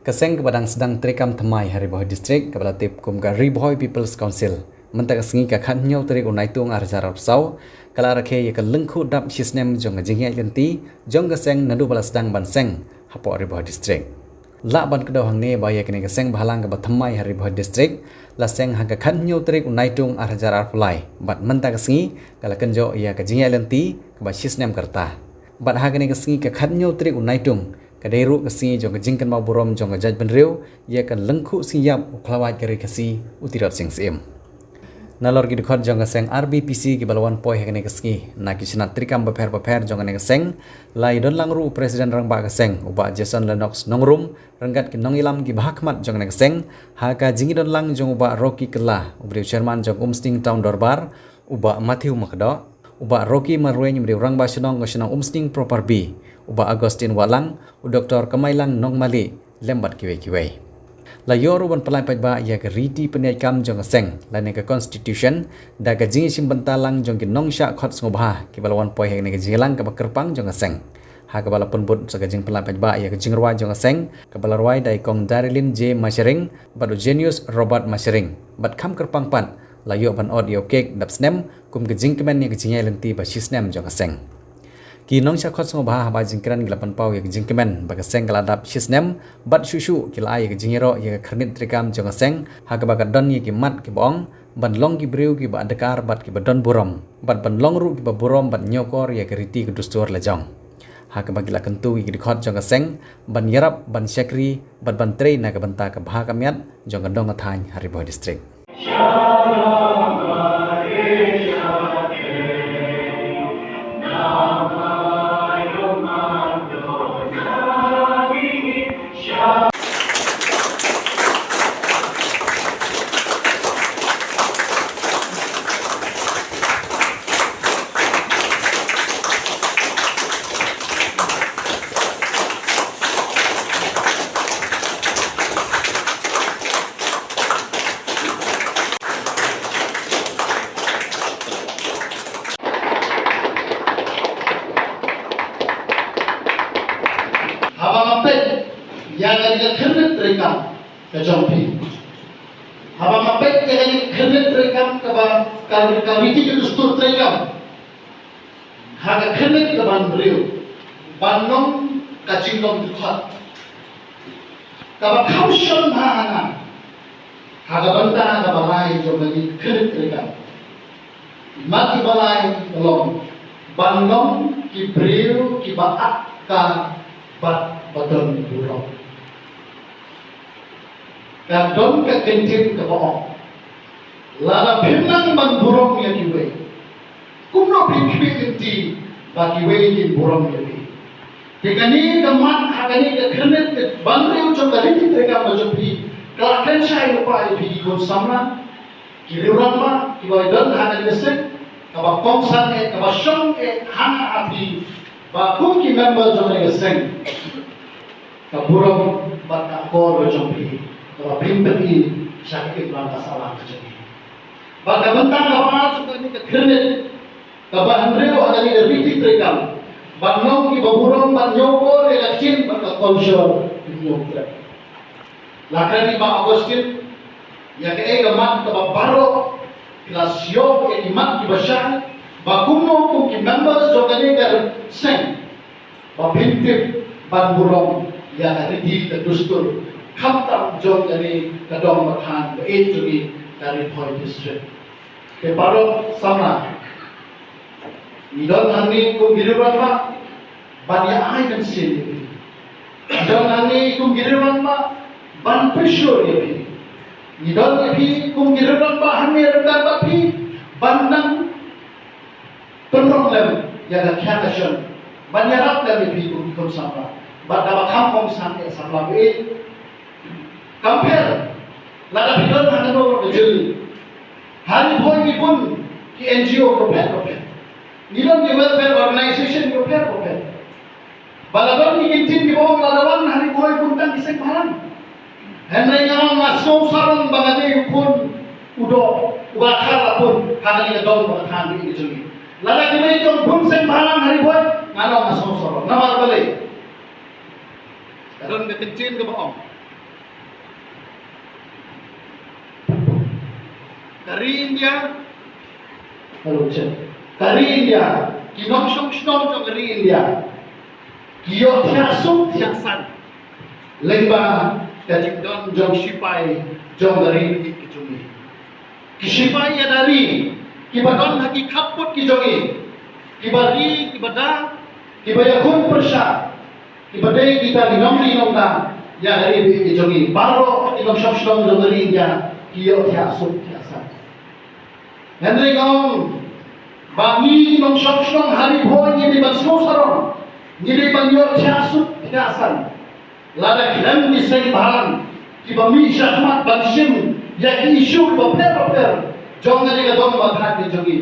Kaseng kepadang sedang terekam temai hari boy distrik kepada tip kum ka Riboy People's Council. Mentak sengi ka khan nyau terik unai tung arjar sau kala rakhe ye ka lengkhu dap sisnem jong jingya lenti jong kaseng nadu bala sedang banseng hapo Riboy distrik. La ban kedo hang ne ba ye kene kaseng bahalang ka temai hari boy distrik la seng hang ka khan nyau terik unai tung arjar arpulai bat mentak sengi kala kenjo ya ka jingya lenti ka ba sisnem kerta. Bat ha kene sengi ka khan nyau terik unai tung kadairu kasi jong jingkan mau burom jong jaj benriu ia kan lengku siap uklawat gari kasi utirat sing sim nalor gi dikhot jong seng RBPC gi balwan poi hekne kasi na kisna trikam beper jong ne seng lai don langru presiden rang ba seng uba Jason Lennox nongrum ranggat ki nongilam gi bahakmat jong ne seng ha ka jingi don lang jong uba Rocky Kela ubri chairman jong Umsting Town Dorbar uba Matthew Makdo uba Rocky Marwen mri rang ba shnong Umsting Proper B uba Agustin Walang u Dr. Kamailang Nongmali lembat kiwe la yoru ban pelai ba ya ke riti penyaikam jong seng la ne ke constitution da ga jingi simbentalang jong ki nongsha khot ngobha ki balwan poi he ne ke jilang ka kerpang jong seng ha ka bala punbut sa ga jing pelai ba ya ke jingrwa jong seng ka balarwai dai kong Darilin J Mashering badu Genius Robert Mashering bat kham kerpang pan la yo ban audio cake dap snem kum ke jing kemen ne ke jingai lenti ba sisnem jong seng ki nong sha khot song ba ba jingkran gilapan pau ye jingkemen ba seng kaladap shisnem bat shushu kila ye jingero ye khrnit trikam jong seng ha ka ba don ye ki mat ki bong ban long ki breu ki ba adakar bat ki ba don burom bat ban long ru ki ba burom bat nyokor ye kriti ki dustur la jong ha ka ba gila kentu ye ki khot jong seng ban yarap ban syakri bat ban trei na ka banta ka bha ka miat jong dong athany Hariboy district yang ada kernet rekam ke jompi. Haba mapet yang ada kernet rekam ke kawiti ke dustur rekam. Haga kernet ke ban beriu, banong kacingdom dikhat. Kaba kaushon hana, haga bantah haga balai jomani kernet rekam. Mati balai belum, banong ki beriu ki baat ka bat badon burong. Kadon ke kentin ke bohong. Lala bimnang ban burong ya kiwe. Kumno kiwe kenti bagi we ki burong ya kiwe. Tekani kaman agani ke kernet ke bandre ucap dari mereka majupi. Kelakan saya lupa ibi ikut sama. Kiri ramah kiwe dan hanya desek. Kaba kongsan kaba syong hana api. Baku ki member jomne geseng. Kaburong bat kakor jompi. Kalau pimpin sakit langkah salah terjadi. Pada bentang kapal seperti ini kernet, kabahan reo ada di riti terekam. Banong ki baburong banyoko relakin pada konsol nyokre. Lakan di Pak Agustin, yang keegaman kababaro kelasio iman ki basyan, bakumo kum ki members jogane kar seng. Bapimpin banburong yang ada di kedustur. Kamtam jom dari kedong makan begitu di dari Hariboy district. Keparok sama. Idon hani kum giruran ma banyak ayam sini. Idon hani kum giruran ma ban pesur ya. Idon hani kum giruran ma hani rendah tapi bandang penuh lem yang khatasyon. Banyak rap lem kum sama. Badaba kampung sampai sama be. Compare, lada bidon hanya nomor kecil. Hariboy ni pun ki NGO prepare. Nilon ki welfare organization prepare. Balaban ni kintin ki bawang ladawan Hariboy pun tak iseng malam. Henry ngamang masuk sarang bagade pun udo ubakar pun kagani kedong bertahan di jeli. Lada kini jom pun seng malam Hariboy ngano masuk sarang. Namar balik. Kadon ke kencin ke bawang. kari India, lalu cek, kari India, kinong song kari India, kiyo tiasan, lembah kajik don jong sipai jong dari kijungi, kisipai ya dari, kibadon haki kaput kijongi, kibari kibada, kibayakun persya, kibadai kita linong na, ya dari kijungi, baru kinong song jong dari India, kiyo tiasan. Henry ngong bangi nong song hari boy ni di basmo saron ni di banyo tiasut tiasan lada kilam ni sei bahan ki bami syahmat bansim ya ki isu baper jong ni ga dong bathat ni jogi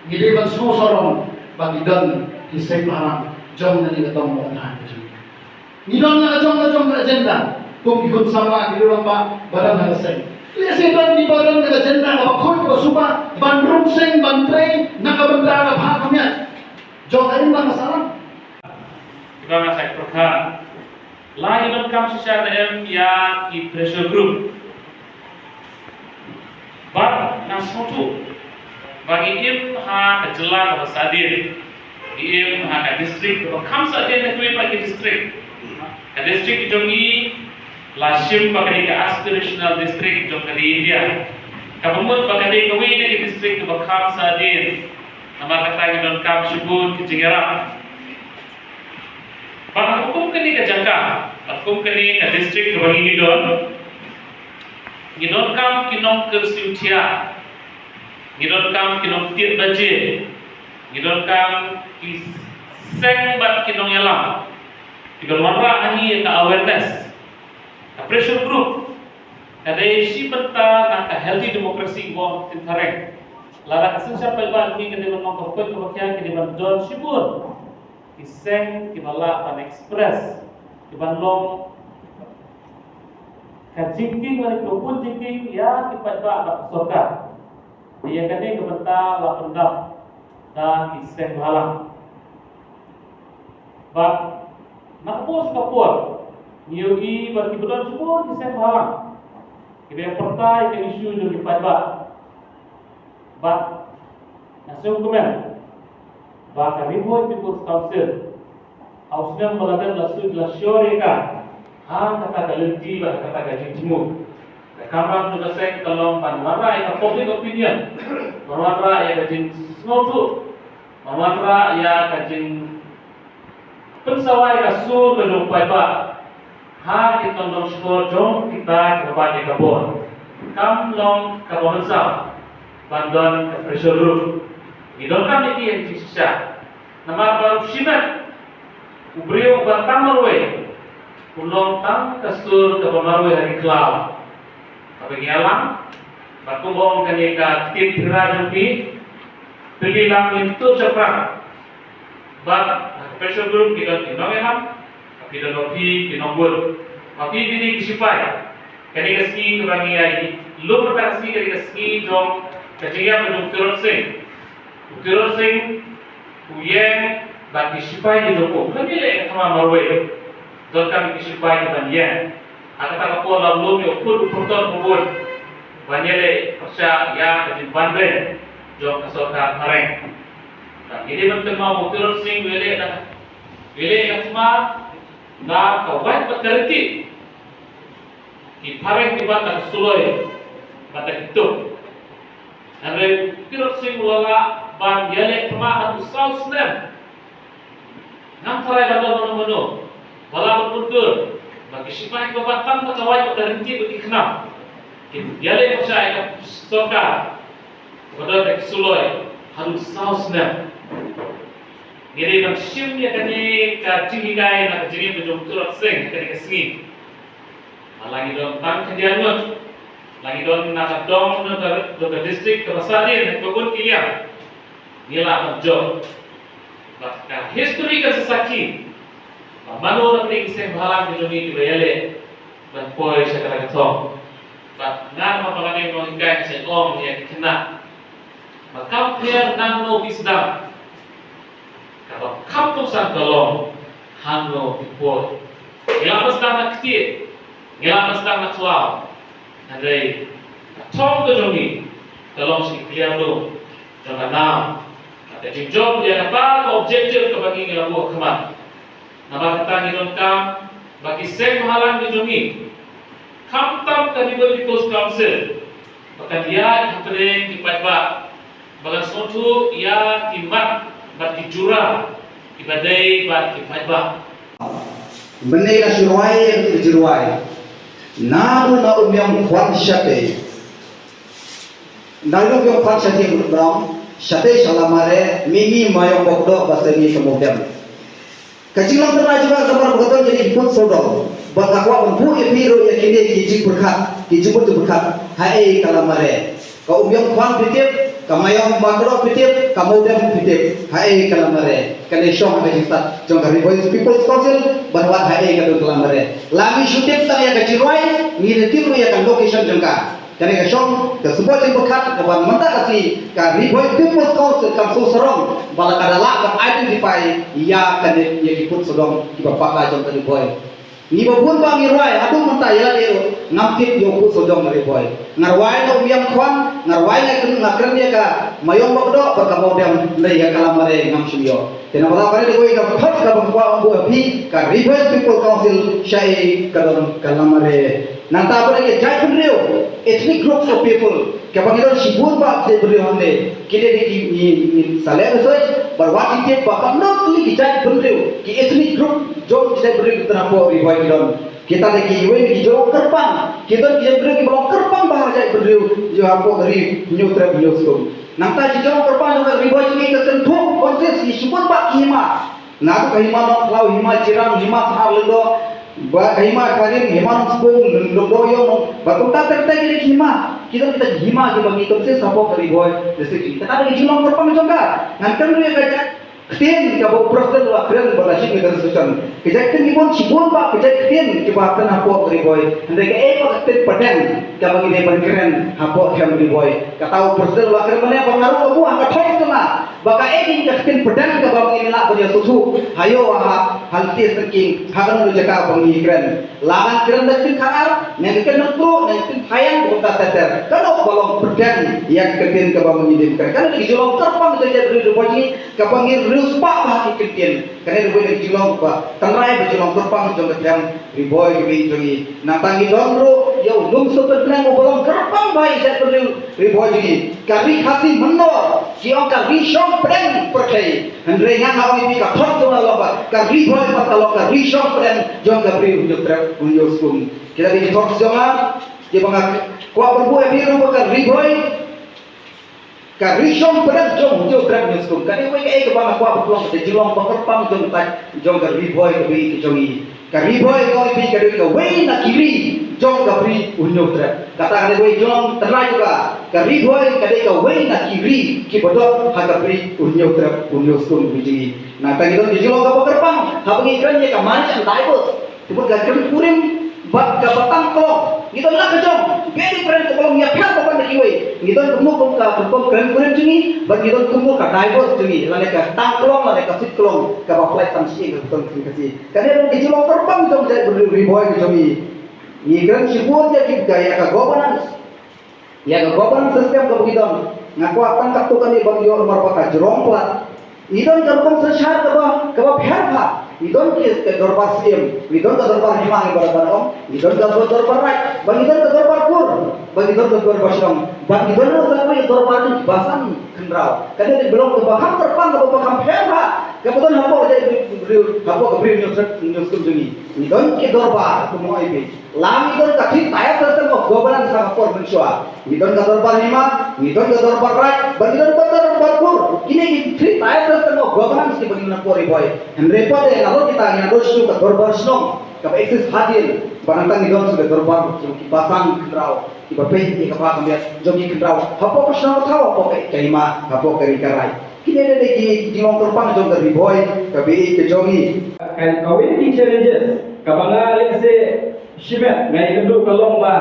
ni di basmo saron bagi dan ki sei bahan jong ni ga dong bathat ni jogi ni dong na jong agenda kum ikut sama di rumah barang hal sei Leseban di badan ng agenda na bakul ko suba bandrung sing bantrey nakabanda na bhakamya. Jong ayun ba masalah? Iba nga sa program. Lain ng kam sa ya ki pressure group. Bag na soto. Bagi im ha kajela ka basadir. Im ha ka district ko kam sa din na kuwi pa ki district. Ka district jongi Lashim bakadi ka aspirational district jong kadi India. Kabumut bakadi kawi na ki district ka bakham sa din. Nama kata don kam shubun ki jingara. Bak hukum kani ka jangka, hukum kani ka district ka bangi don. Ngidon kam kinong kersiutia. Ngidon kam kinong tiet baje. Ngidon kam ki seng bat kinong yalam. Ngidon warra ani ka awareness. Pressure group kada isi peta na healthy democracy go tintareng lara kasin siya pelba ni kada man ko ko kya kada man don sibur iseng kibala pan express kibanlong kajingking wala ko pun jingking ya kipatba ba sorka dia kada kebenta la pendam da iseng halang ba nakpos kapur Nyogi bagi betul semua di sen halang. Kita pertai ke isu yang dipakai But nasib kemen. Bahkan Riboi People's Council Ausnya melakukan lasuri ka. Kata galenti bah kata gaji timur. Kamera juga saya kalau panwara yang public opinion, panwara yang gaji snotu, panwara yang gaji pensawai kasu kedua pak. Ha kita long skor jom kita kepada kabur. Kam long kabur sah. Bandon ke pressure group. Idon kam ini yang disisa. Nama baru simat. Ubriu batang marwe. Ulong tang kasur kabur marwe hari kelau. Apa ngialang? Bakumbong kanika tim tirajumpi. Pilih lang itu cepat. Bat pressure group kita tinong kita nopi kinongbur tapi ini kisipai kani kaski kurangi ai lu pertasi kani kaski jong kajiya bedung turun sing uyen ba kisipai di joko kani le kama marwe dot kami kisipai di banyen aka ta ko la lu mi ukur porton bubur banyele pasya ya kaji bandre jong kasoka mareng ini bentuk mau turun sing wele kama na kawat baterti ki pareng ki bata suloi bata itu ane kirot sing wala ban yale kama hatu south snem nam tarai bata mono wala berpuntur bagi sipai ko batang kawat baterti bagi kenam ki yale pasai ka soka bata suloi hatu south snem Jadi maksim ya kani kacing ikai nak jadi menjadi turut sing kani kesini. Lagi dong tang kejadian lagi dong nak dong ke distrik ke Pasadin ke pun kilian. Nila kerja. Bahkan history kesesaki. Manu nak pergi sing halang di dunia kibayale dan poi sekarang ketong. Bah ngan mapalani mo ikai sing om yang kena. Maka biar nang no bisdam. Kalau kampung sangkalong hano dipot, ngelapas dana kecil, ngelapas dana kelau, andai tong kejongi, tolong si clear dulu jangan nam ada job dia apa objektif ke bagi ngelabu kemat nama kita ngidon kam bagi sen mahalan di jumi kamtam Kariba People's Council bahkan dia hapering di Paiba bahkan suatu ia timbak bagi jura ibadai bagi Paiba Menai na siruai yang terjeruai. Namun yang kuat syate. Namun yang kuat syate yang berang. Syate salamare mimi mayong bokdo bahasa ini kemudian. Kajilan pernah juga gambar betul jadi ikut sodok. Bakakwa mempu epiro yang kini kijik berkat, kijik berkat. Hai kalamare. Kau yang kuat pitip, kamayong makro pitip, kemudian pitip. Hai kalamare. Kene syong ada hisap jong kari Voice People's Council bahwa hai kadu kalamare. Lami syutip tang ya kajiruai, ngire tiru ya kan location jengka. Kene ka syong ke sebuah jeng berkat kawan mentah kasih kari Voice People's Council kam so serong bala kadala kam identify ya kene ya ikut sedong bapak jong kari boy. Ni babun bang irwai atu mentah ya leo ngaptip yo ku sodong kari boy. Ngarwai no biam kwan, ngarwai na kren dia ka mayong bagdo bakamodiam lay ya kalamare ngam suyo. Kena wala pare de ka thot ka bangwa ambu api ka Voice People Council syai kalon kalamare. Nanta pare ke jai punreo ethnic groups of people ke bangidon sibun ba de brio hande kide de ki sale besoi barwati te ba not li jai punreo ki ethnic group jo jai brio tana po riwai kidon kita de ki we ki jo kerpang kita ki brio ki belum kerpang ba jai brio jo apo gari nyutra brio sko nanta ji jo kerpang jo riwai ki ke tentu konses ki sibun ba ki hima na ko hima no klau hima jiram hima sa lendo ba hima karin hima spung londo yo ba kunta terta ki hima kita hima ki bagi to se sapo kari boy jese kita ada julong perpang jongka ngankan ru ka Ktin ka bo prosel wa kren bala shi ka sucan kita ktin ibon sibon ba kita ktin ki ba tan hapo kari boy ande ka e pa ktin paten ka bagi de ban kren hapo kham kari boy ka tau prosel wa kren mane bangaru ko ang ka thos na baka e din ka ktin paten ka ba ngi la ko ya susu hayo ha halti saking hagan lu jaka bangi kren lagan kren da ktin khaar ne ken nutro ne ktin hayang ko ta ter kalo balong paten ya ktin ka ba ngi de kren kan di jolong terpang de jadi boji ka bangi rius pa ba ki ktin kan de boy jolong ba tanrai ba jolong terpang jong ka riboy ki jongi na tangi dongro yo lum so ter kren mo balong terpang ba ya riboy ki kari khasi mando ki on ka ri shom pren perkai andre nga hawi bi ka thos to la ba ka riboy pa ka lo ka ri shom pren jong ka bri unyo skum kita di thos jonga ki banga kwa berbu e biru ba ka riboy ka rishom pren jong jo grab newskum kani we e ka banga kwa berbu de jilong ba pam jong ta jong ka riboy ka bi ki jongi ka riboy ko bi ka de ka we na kiri jong ka bri unyo trap kata kani we jong terai juga ka riboy ka de ka we na kiri ki bodok ha ka bri unyo trap unyo skum bi jingi na ta gidon di jilong ka ba pam ha bangi kran ye ka man an daibos tibut ga krim kurim bat ka batang kolong ngidon la ka jong bedi pren ko kolong ya pha ko ban ki we ngidon kumu kom ka kom kren kurim jingi bat ngidon kumu ka daibos jingi la ka tang kolong la ka sit kolong ka ba flight sam si ka ton ki kasi kane di jilong terbang jong jai riboy ki jongi ni kran sibun ya ki gaya ka governance ya ka governance system ka bugidon ngaku akan tak tu kani bagi orang marpaka jerong plat idon terbang seshar ka ba pha idon ki ke dorbar sim idon ka dorbar himang barabar om idon ka dorbar rai bagi idon ka dorbar kur bagi idon ka dorbar basram bagi idon ka sampai dorbar ni basan kendrau kada di belum ke baham terpang ka baham pha ka betul hapo hapo ka bri news kunjungi idon ki dorbar tu mo ibe lam idon ka thi taya system of governance ka por menshua idon ka dorbar himang idon ka dorbar rai bagi idon ka dorbar kur kini ki thi taya system of governance ki bagi na por boy henry pode kalau kita yang harus juga dorbar snom, kalau eksis hadir, barangkali idon sudah dorbar, jadi pasang kendrau, tiba peh di kapal kami jogi kendrau, hapo pasang tahu, hapo kaima, hapo kerikarai. Kini ada lagi di long terbang jong ke riboy, ke jogi. And with the challenges, kabanga let's say shimet, ngai kendu kalong ba,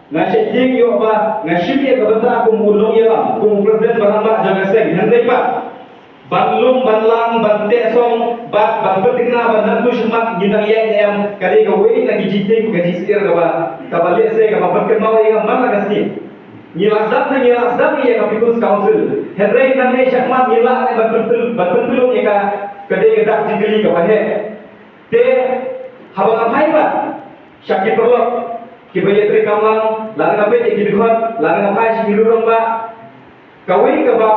ngai sheting yo ba, ngai shimye kabanta aku mulong ya, aku presiden barama jangan seng, hendak pak. Banlum banlang bante song bat banpetikna bandan tu semak gintang yang kali kau ini lagi jiting gaji sekitar kaba kabali se kaba perken mau yang mana kasih nyilasdan ya ka People's Council. Henry kan ne syakmat nilak betul ya ka kedai gedak digeli ka bahe. Te habang apai ba syakit perlu kibaya tri kamlang lang ngape di kidhot lang ngapai si dirurong ba kawin ka ba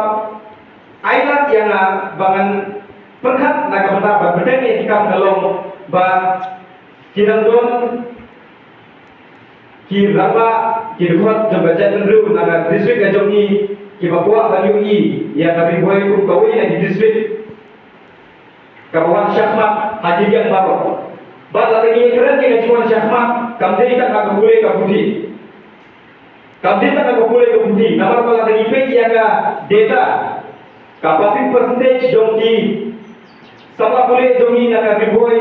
ailat yang bangan perkat na kamata ba bedeng ya tikam dalom ba kinang don ki raba kidhot jambaja dendru na district ajongi kibakwa banyui ya kami boy ku kawin na di district kawan syakmat haji yang baru ba lagi keren ke kawan syakmat kamdei tak nak boleh ke budi kamdei tak nak boleh ke budi nama kalau lagi page yang data kapasitas percentage jomki sama boleh jomki nak riboy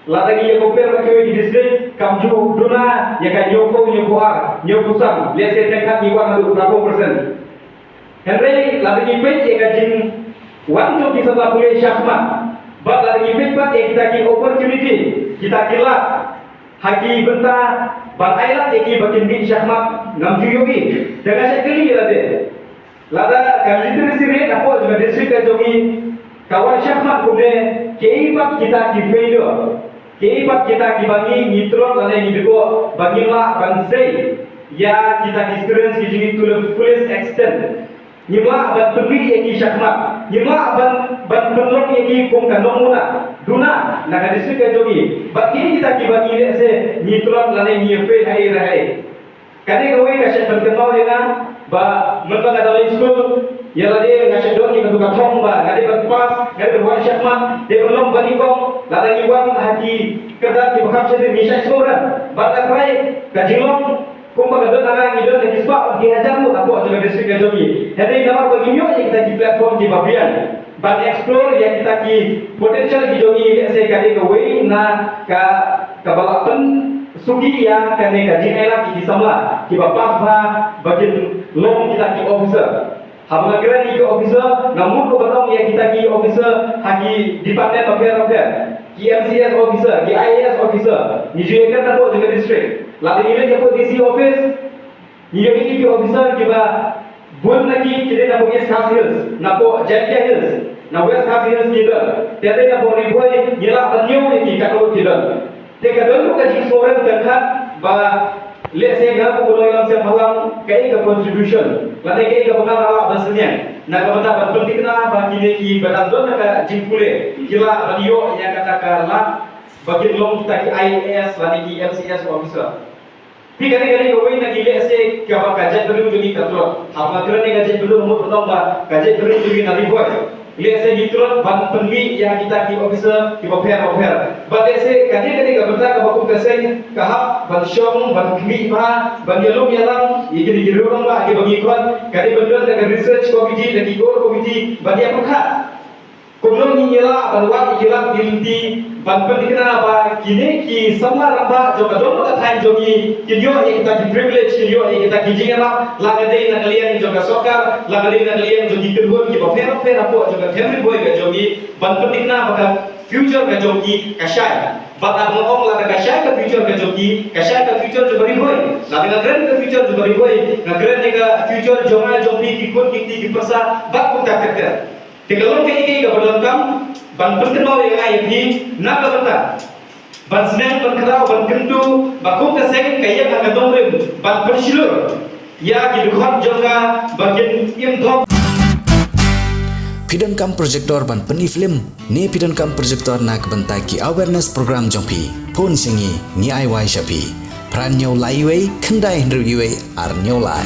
lagi yang compare ke di district kamju duna ya kan nyoko sam lihat saya tekan iwan ada berapa persen Henry lagi page yang kajing wan jomki sama boleh syakmat ba lagi page bat yang kita ki opportunity kita kila haki benta ban ailat eki bakin bin syahmat ngam juyogi dengan sekali lade lada kan literasi rate apa juga district jogi kawan syahmat kumne keibat kita ki failure keibat kita ki bagi nitron lade ngidiko bagilah bansei ya kita experience ki jigi to the fullest extent nyima ban pembi eki syahmat nyima ban penlok eki kum kanong muna duna naga district jogi bakini kita kibagi se nitron lane ni fe hai rahai kade kowe ka sya berkenal dengan ba mentang ada school ya lade ngasih don ni ka thong ba kade berpas kade berwan syahmat de belum baningong lade iwan hati kerja di bakap se ni sya soran ba ka rai ka jilong kumpa kadon naga ni don ni sebab di hajar mu apa juga district jogi hari nama baginyo kita di platform di babian ban explore yang kita ki potential ki jogi se kade ke way na ka balapan sugi yang kane ka jinela ki samla ki bapas ba bagin long kita ki officer habang kira ni ki officer namun ko batong yang kita ki officer hagi department affair ki MCS officer ki IAS officer ni je kan apa juga district lalu ni dia ko DC office ni je ki officer ki ba bun lagi kita nak pergi Khas Hills, nak pergi Jaya Hills, nak West Khas Hills kita. Tiada nak pergi boy, nyelak banyu ni kalau kita. Teka dulu kaji soran terkat, bah let's say gak pulau yang saya malam kaya ke contribution, lalu kaya ke pengaruh bahasanya. Nak kata berpenting na bagi ni badan don nak jimpule, gila banyu yang katakanlah bagi long kita ki IAS, lalu ki MCS officer. Tapi kadang-kadang kau ini nak gila se kau kajet dulu jadi katrol. Apa kerana kajet dulu umur bertambah, kajet dulu jadi nari boy. Gila se gitrol ban penwi yang kita ki officer, ki oper. Bade se kadang-kadang kau bertak kau baku keseng kahap ban syong ban kmi ba ban yellow yalang ini jadi orang ba ki bagi kuat. Kadang betul dengan research committee, dengan core committee, bade apa kah? Kumlong ni nyela ban wat hilang dilinti ban pendikna ba kini ki sama ramba joga dong ka thain jogi kinyo ek ta ki privilege kinyo ek ta ki jingera lagade na kalian joga sokar lagade na kalian jogi kedua ki ba fer apo joga family boy ga jogi ban pendikna ba future ga jogi kasai bat ngomong la kasai ka future ga jogi kasai ka future jo bari boy la ga grand ka future jo bari boy na grand ga future jonga jogi ki kun ki persa bat ku ta keter Tigalong kay ka berlengkap ban berkenal yang ayat nak kata ban senang ban kerau ban kendu baku keseng kaya nak dongrim ban bersilur ya didukhot jonga bagian imthok Pidon kam projector ban peni film ni pidon kam projector nak bentai ki awareness program jongpi pun singi ni ai wai shapi pran nyau lai wei kendai hendru ar nyau lai